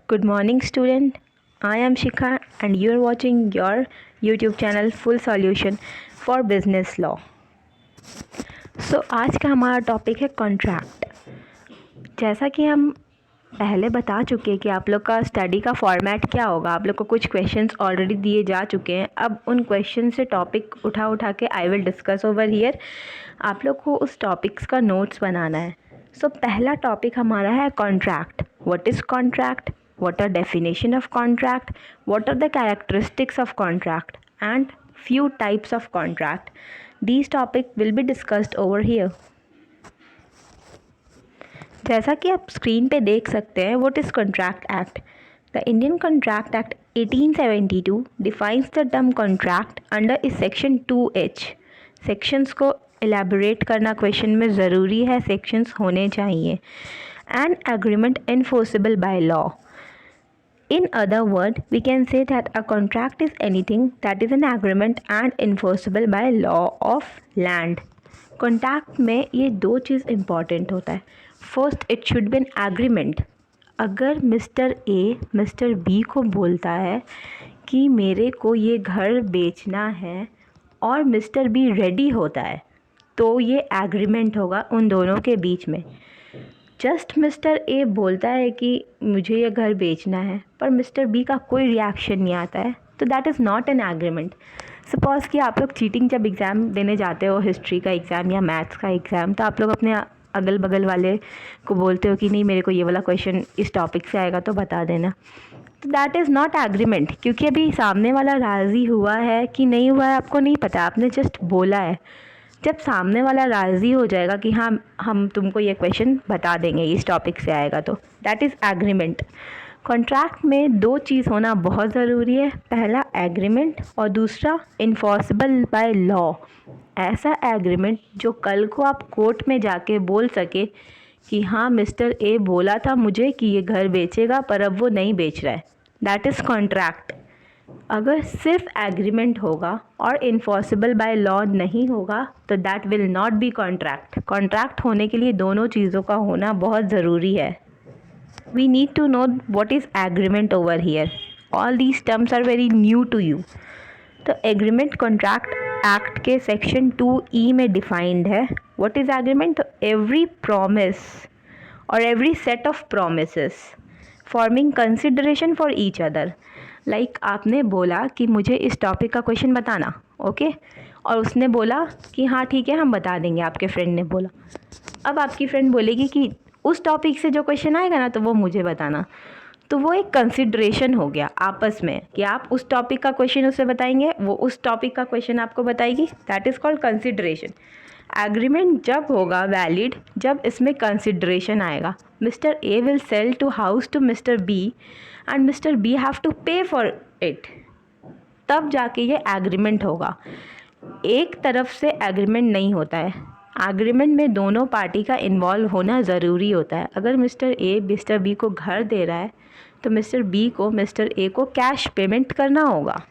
Good morning, student. I am Shikha, and you are watching your YouTube channel Full Solution for Business Law. आज का हमारा topic है contract. जैसा कि हम पहले बता चुके हैं कि आप लोग का स्टडी का फॉर्मेट क्या होगा, आप लोग को कुछ क्वेश्चंस ऑलरेडी दिए जा चुके हैं। अब उन क्वेश्चन से टॉपिक उठा के I will discuss over here. आप लोग को उस टॉपिक्स का नोट्स बनाना है। पहला टॉपिक हमारा है contract. What is contract? What are definition of contract? What are the characteristics of contract? And few types of contract. These topics will be discussed over here. जैसा कि आप स्क्रीन पे देख सकते हैं, What is Contract Act? The Indian Contract Act 1872 defines the term contract under is section 2H. Sections को elaborate करना question में ज़रूरी है, sections होने चाहिए. An agreement enforceable by law. In other words, we can say that a contract is anything that is an agreement and enforceable by law of land. Contract में ये दो चीज़ important होता है. First, it should be an agreement. अगर mister A mister B को बोलता है कि मेरे को ये घर बेचना है और मिस्टर बी रेडी होता है, तो ये एग्रीमेंट होगा उन दोनों के बीच में. जस्ट मिस्टर ए बोलता है कि मुझे ये घर बेचना है, पर मिस्टर बी का कोई रिएक्शन नहीं आता है, तो that is not an agreement. Suppose कि आप लोग चीटिंग जब एग्ज़ाम देने जाते हो, हिस्ट्री का एग्ज़ाम या मैथ्स का एग्ज़ाम, तो आप लोग अपने अगल बगल वाले को बोलते हो कि नहीं मेरे को ये वाला क्वेश्चन इस टॉपिक से आएगा तो बता देना. तो दैट इज़ नॉट एग्रीमेंट, क्योंकि अभी सामने वाला राज़ी हुआ है कि नहीं हुआ है आपको नहीं पता, आपने जस्ट बोला है. जब सामने वाला राज़ी हो जाएगा कि हाँ हम तुमको ये क्वेश्चन बता देंगे इस टॉपिक से आएगा, तो दैट इज़ एग्रीमेंट. कॉन्ट्रैक्ट में दो चीज़ होना बहुत ज़रूरी है. पहला एग्रीमेंट और दूसरा इन्फोर्सेबल बाय लॉ. ऐसा एग्रीमेंट जो कल को आप कोर्ट में जाके बोल सके कि हाँ मिस्टर ए बोला था मुझे कि ये घर बेचेगा पर अब वो नहीं बेच रहा है, दैट इज़ कॉन्ट्रैक्ट. अगर सिर्फ एग्रीमेंट होगा और इन्फोर्सेबल बाय लॉ नहीं होगा तो that will not be contract. Contract होने के लिए दोनों चीज़ों का होना बहुत ज़रूरी है. We need to know what is agreement over here. All these terms are very new to you. तो एग्रीमेंट कॉन्ट्रैक्ट एक्ट के सेक्शन 2E में डिफाइंड है. What is agreement? तो एवरी प्रॉमिस और every set of promises forming consideration for each other. Like आपने बोला कि मुझे इस टॉपिक का क्वेश्चन बताना, ओके, और उसने बोला कि हाँ ठीक है हम बता देंगे, आपके फ्रेंड ने बोला. अब आपकी फ्रेंड बोलेगी कि उस टॉपिक से जो क्वेश्चन आएगा ना तो वो मुझे बताना. तो वो एक कंसिडरेशन हो गया आपस में कि आप उस टॉपिक का क्वेश्चन उसे बताएंगे, वो उस टॉपिक का क्वेश्चन आपको बताएगी. That is called consideration. Agreement जब होगा वैलिड जब इसमें कंसिडरेशन आएगा. Mister A will sell to house to mister B and mister B have to pay for it, तब जाके ये एग्रीमेंट होगा. एक तरफ से एग्रीमेंट नहीं होता है. एग्रीमेंट में दोनों पार्टी का इन्वॉल्व होना ज़रूरी होता है. अगर मिस्टर ए मिस्टर बी को घर दे रहा है तो मिस्टर बी को मिस्टर ए को कैश पेमेंट करना होगा.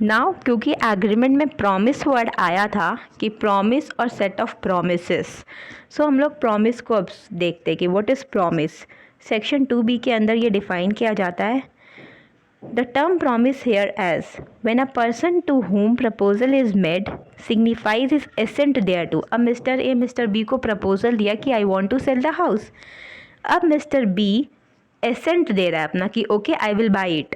नाउ क्योंकि एग्रीमेंट में प्रॉमिस वर्ड आया था कि प्रॉमिस और सेट ऑफ प्रोमिसेस, सो हम लोग प्रॉमिस को अब देखते हैं कि what is promise. Section 2B के अंदर ये डिफ़ाइन किया जाता है. The term promise here as when a person to whom proposal is made signifies his assent thereto. अब मिस्टर ए मिस्टर बी को प्रपोजल दिया कि I want to sell the house. अब मिस्टर बी एसेंट दे रहा है अपना कि okay I will buy it.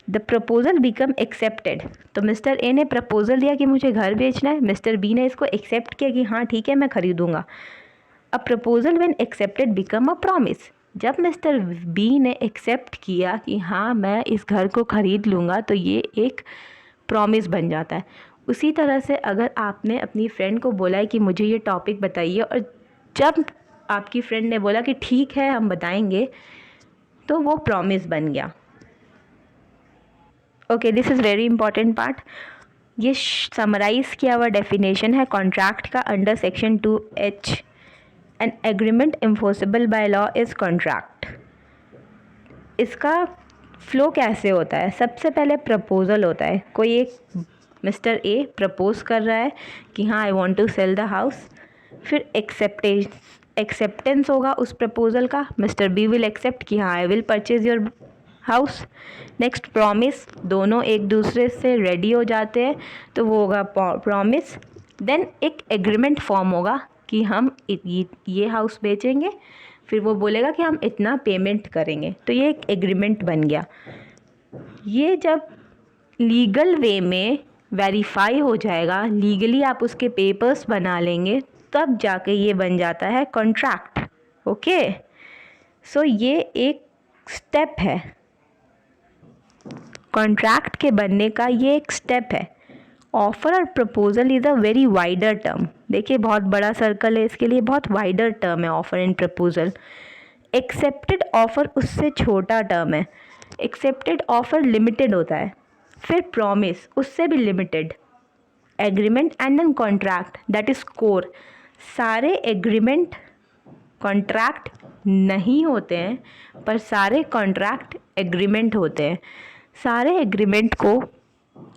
The proposal become accepted. तो मिस्टर ए ने प्रपोजल दिया कि मुझे घर बेचना है, मिस्टर बी ने इसको एक्सेप्ट किया कि हाँ ठीक है मैं खरीदूँगा. A proposal when accepted become a promise. जब मिस्टर बी ने एक्सेप्ट किया कि हाँ मैं इस घर को ख़रीद लूँगा तो ये एक प्रॉमिस बन जाता है. उसी तरह से अगर आपने अपनी फ्रेंड को बोला है कि मुझे ये टॉपिक बताइए और जब आपकी फ्रेंड ने बोला कि ठीक है हम बताएंगे, तो वो प्रॉमिस बन गया. Okay, this is very important part. ये समराइज़ किया हुआ डेफिनेशन है कॉन्ट्रैक्ट का under section 2H. An agreement enforceable by law is contract. इसका फ्लो कैसे होता है? सबसे पहले प्रपोजल होता है. कोई एक मिस्टर ए प्रपोज कर रहा है कि हाँ I want to sell the house. फिर एक्सेप्टेंस होगा उस प्रपोजल का, मिस्टर बी विल एक्सेप्ट कि हाँ I will purchase your house. Next promise, दोनों एक दूसरे से रेडी हो जाते हैं तो वो होगा प्रॉमिस। देन एक एग्रीमेंट फॉर्म होगा कि हम ये हाउस बेचेंगे, फिर वो बोलेगा कि हम इतना पेमेंट करेंगे, तो ये एक एग्रीमेंट बन गया। ये जब लीगल वे में वेरीफाई हो जाएगा, लीगली आप उसके पेपर्स बना लेंगे, तब जाके ये बन जाता है कॉन्ट्रैक्ट। ओके, सो ये एक स्टेप है, कॉन्ट्रैक्ट के बनने का ये एक स्टेप है। ऑफर और proposal is a very wider term. देखिए बहुत बड़ा सर्कल है, इसके लिए बहुत वाइडर टर्म है offer and proposal. Accepted offer उससे छोटा टर्म है। एक्सेप्टेड ऑफर लिमिटेड होता है, फिर प्रॉमिस उससे भी limited, agreement and then contract that is core. सारे एग्रीमेंट कॉन्ट्रैक्ट नहीं होते हैं, पर सारे कॉन्ट्रैक्ट एग्रीमेंट होते हैं। सारे एग्रीमेंट को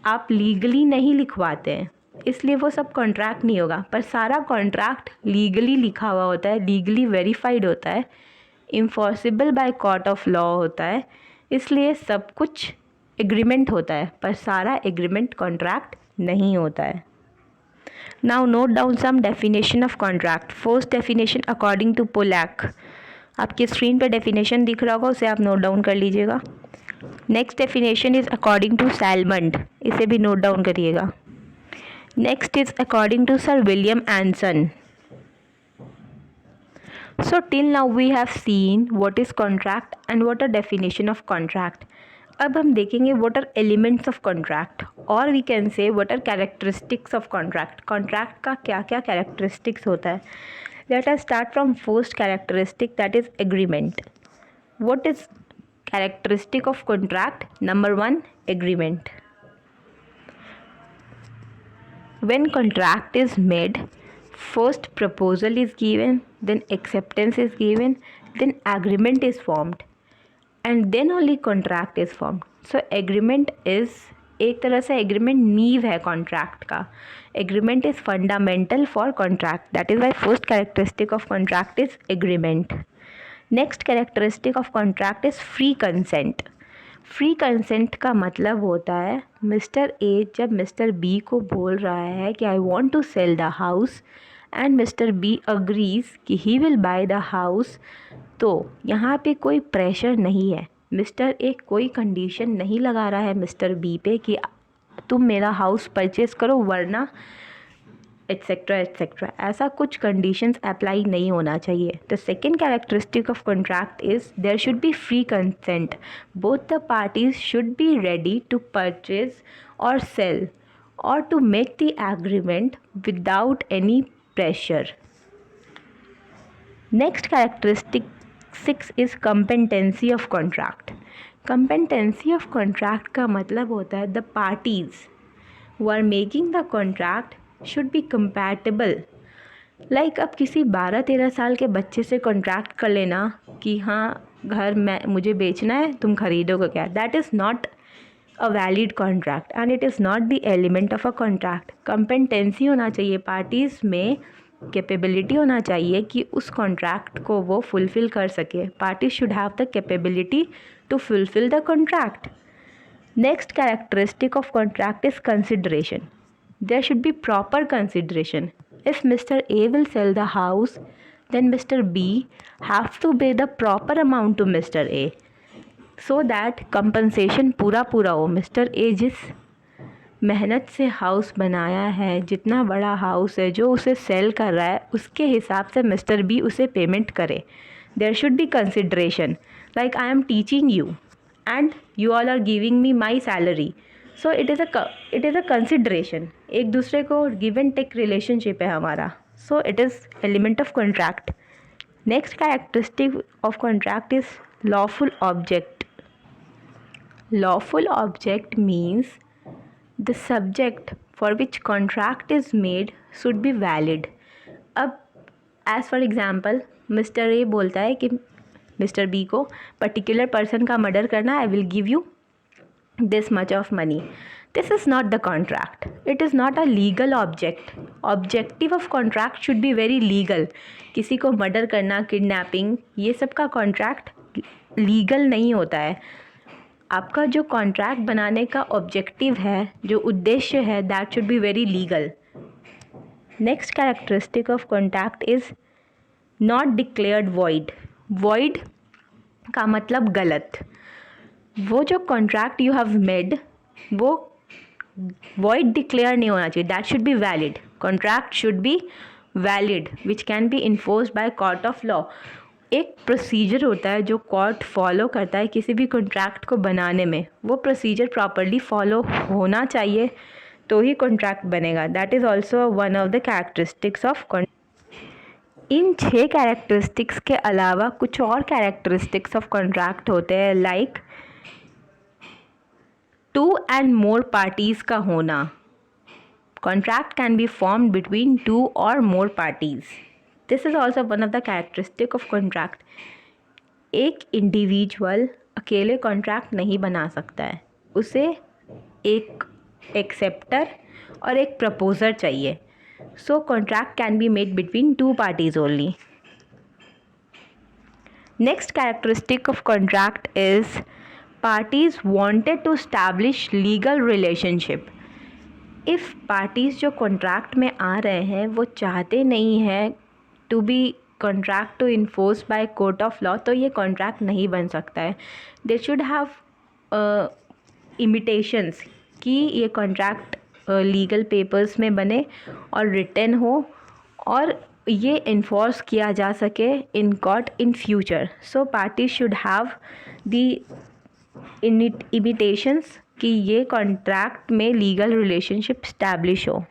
आप लीगली नहीं लिखवाते हैं, इसलिए वो सब कॉन्ट्रैक्ट नहीं होगा, पर सारा कॉन्ट्रैक्ट लीगली लिखा हुआ होता है, लीगली वेरीफाइड होता है, enforceable by court of law होता है, इसलिए सब कुछ एग्रीमेंट होता है, पर सारा एग्रीमेंट कॉन्ट्रैक्ट नहीं होता है। Now note down some definition of contract. First definition according to Pollack. आपकी स्क्रीन पे डेफिनेशन दिख रहा होगा, उसे आप नोट डाउन कर लीजिएगा। Next definition is according to Salmond, इसे भी नोट डाउन करिएगा। Next is according to sir William Anson. So till now we have seen what is contract and what are definition of contract. अब हम देखेंगे what are elements of contract और we can say what are characteristics of contract. contract का क्या क्या characteristics होता है। Let us start from first characteristic, that is agreement. What is characteristic of contract? Number one, agreement. When contract is made, first proposal is given, then acceptance is given, then agreement is formed, and then only contract is formed. So agreement is, एक तरह से agreement नींव है contract का। Agreement is fundamental for contract. That is why first characteristic of contract is agreement. Next characteristic of contract is free consent. Free consent का मतलब होता है मिस्टर ए जब मिस्टर बी को बोल रहा है कि I want to sell the house and mister B agrees कि he will buy the house, तो यहाँ पे कोई प्रेशर नहीं है। मिस्टर ए कोई कंडीशन नहीं लगा रहा है मिस्टर बी पे कि तुम मेरा हाउस परचेस करो वरना एट्सेट्रा एट्सेट्रा, ऐसा कुछ कंडीशंस अप्लाई नहीं होना चाहिए। The second characteristic of contract is there should be free consent. Both the parties should be ready to purchase और सेल और to make the agreement without any pressure. Next characteristic 6 is competency of contract. Competency of contract का मतलब होता है the parties who are making the contract should be compatible. Like अब किसी 12-13 साल के बच्चे से कॉन्ट्रैक्ट कर लेना कि हाँ घर मुझे बेचना है, तुम खरीदोगे क्या, that is not a valid contract and it is not the element of a contract. Competency होना चाहिए, पार्टीज़ में कैपेबिलिटी होना चाहिए कि उस कॉन्ट्रैक्ट को वो फुलफ़िल कर सके। Party should have the capability to fulfil the contract. Next characteristic of contract is consideration. There should be proper consideration. If Mr. A will sell the house, then Mr. B have to pay the proper amount to Mr. A so that compensation पूरा हो। Mr. A जिस मेहनत से house बनाया है, जितना बड़ा house है जो उसे सेल कर रहा है, उसके हिसाब से Mr. B उसे पेमेंट करे। There should be consideration. Like I am teaching you and you all are giving me my salary. So it is a consideration, एक दूसरे को गिव एंड टेक रिलेशनशिप है हमारा। So it is element of contract. Next characteristic of contract is lawful object. Lawful object means the subject for which contract is made should be valid. अब as for example mister A बोलता है कि mister B को particular person का murder करना, I will give you this much of money. This is not the contract. It is not a legal object. Objective of contract should be very legal. किसी को murder करना, kidnapping, ये सब का contract legal नहीं होता है. आपका जो कॉन्ट्रैक्ट बनाने का ऑब्जेक्टिव है, जो उद्देश्य है, that should be very legal. Next characteristic of contract is not declared void. Void का मतलब गलत. वो जो कॉन्ट्रैक्ट यू हैव मेड वो void डिक्लेयर नहीं होना चाहिए. That should be valid. Contract should be valid which can be enforced by court of law. एक प्रोसीजर होता है जो कोर्ट फॉलो करता है किसी भी कॉन्ट्रैक्ट को बनाने में. वो प्रोसीजर प्रॉपरली फॉलो होना चाहिए तो ही कॉन्ट्रैक्ट बनेगा. That is also one of the characteristics of contract. In 6 characteristics के अलावा कुछ और कैरेक्टरिस्टिक्स ऑफ कॉन्ट्रैक्ट होते हैं, लाइक 2 and more parties का होना. Contract can be formed between 2 or more parties. This is also one of the characteristic of contract. एक individual अकेले कॉन्ट्रैक्ट नहीं बना सकता है. उसे एक एक्सेप्टर और एक प्रपोजर चाहिए. So contract can be made between 2 parties only. Next characteristic of contract is parties wanted to establish legal relationship. If parties जो contract में आ रहे हैं वो चाहते नहीं हैं to be contract to enforce by court of law, तो ये contract नहीं बन सकता है. They should have imitations कि ये contract legal papers में बने और written हो और ये enforce किया जा सके in court in future. So parties should have the imitations कि ये कॉन्ट्रैक्ट में लीगल रिलेशनशिप स्टैब्लिश हो.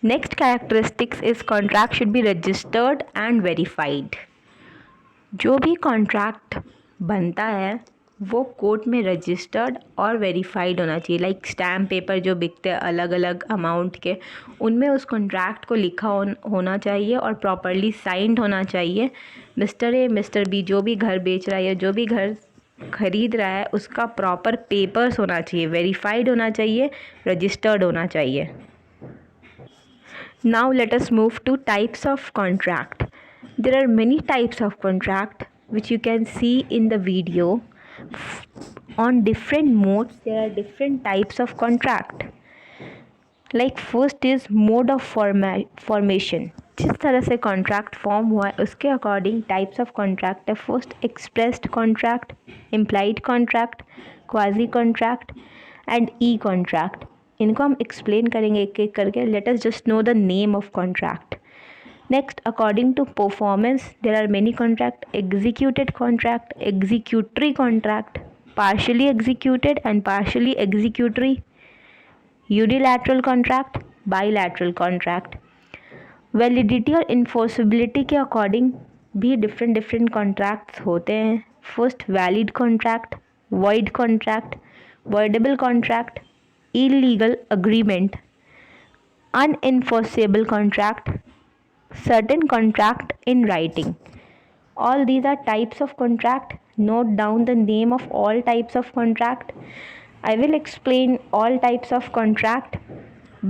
Next characteristics is contract should be registered and verified. जो भी कॉन्ट्रैक्ट बनता है वो कोर्ट में रजिस्टर्ड और वेरीफाइड होना चाहिए. लाइक स्टैम्प पेपर जो बिकते हैं अलग अलग अमाउंट के, उनमें उस कॉन्ट्रैक्ट को लिखा होना चाहिए और प्रॉपरली साइंड होना चाहिए. मिस्टर ए, मिस्टर बी जो भी घर बेच रहा है या जो भी घर खरीद रहा है उसका प्रॉपर पेपर्स होना चाहिए, वेरीफाइड होना चाहिए, रजिस्टर्ड होना चाहिए. Now let us move to types of contract. There are many types of contract which you can see in the video. On different modes there are different types of contract. Like first is mode of formation. जिस तरह से contract form हुआ है उसके according types of contract है. First expressed contract, implied contract, quasi contract and E contract. इनको हम explain करेंगे एक एक करके. Late us just know the name of contract. Next, according to performance there are many contract. Executed contract, executory contract, partially executed and partially executory, unilateral contract, bilateral contract. Validity और enforceability के according भी different contracts होते हैं. First, valid contract, void contract, voidable contract, illegal agreement, unenforceable contract, certain contract in writing. All these are types of contract. Note down the name of all types of contract. I will explain all types of contract.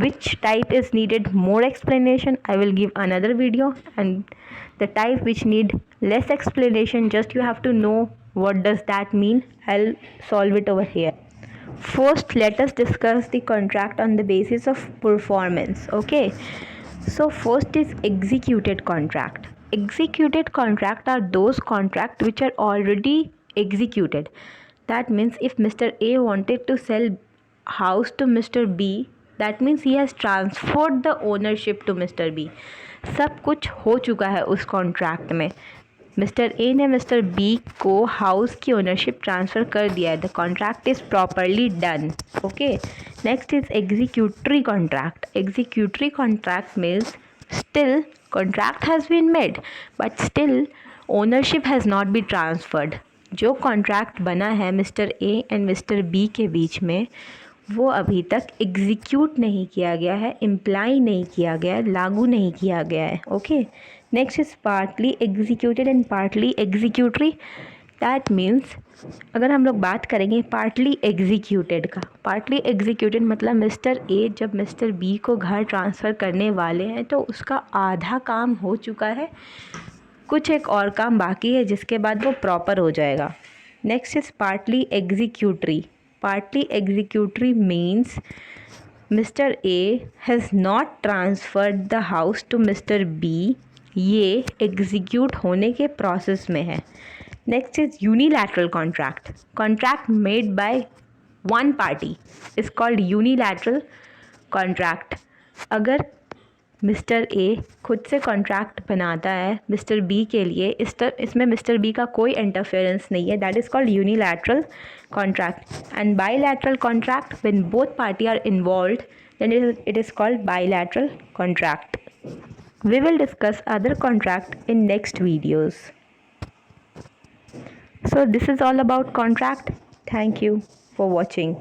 Which type is needed more explanation, I will give another video, and the type which need less explanation, just you have to know what does that mean, I'll solve it over here. First, let us discuss the contract on the basis of performance. Okay, so first is executed contract. Executed contract are those contract which are already executed. That means if Mr. A wanted to sell house to Mr. B, that means he has transferred the ownership to Mr. B. सब कुछ हो चुका है उस contract में. Mister A ने mister B को house की ओनरशिप ट्रांसफ़र कर दिया है. The contract is properly done. Okay, next is executory contract. Executory contract means still contract has been made but still ownership has not be transferred. जो contract बना है mister A and mister B के बीच में वो अभी तक execute नहीं किया गया है, इम्प्लाई नहीं किया गया है, लागू नहीं किया गया है. Okay, next is partly executed and partly executory. That means अगर हम लोग बात करेंगे पार्टली एग्जीक्यूटेड का, पार्टली एग्जीक्यूटेड मतलब मिस्टर ए जब मिस्टर बी को घर ट्रांसफ़र करने वाले हैं तो उसका आधा काम हो चुका है, कुछ एक और काम बाकी है जिसके बाद वो प्रॉपर हो जाएगा. Next is partly executory. Partly executory means mister A has not transferred the house to mister B. ये एग्जीक्यूट होने के प्रोसेस में है. Next is unilateral contract. Contract made by one party is called unilateral contract. अगर mister A खुद से contract बनाता है मिस्टर बी के लिए, इसमें मिस्टर बी का कोई इंटरफेरेंस नहीं है, that is called unilateral contract. And bilateral contract when both party are involved then it is called bilateral contract. We will discuss other contract in next videos. So this is all about contract. Thank you for watching.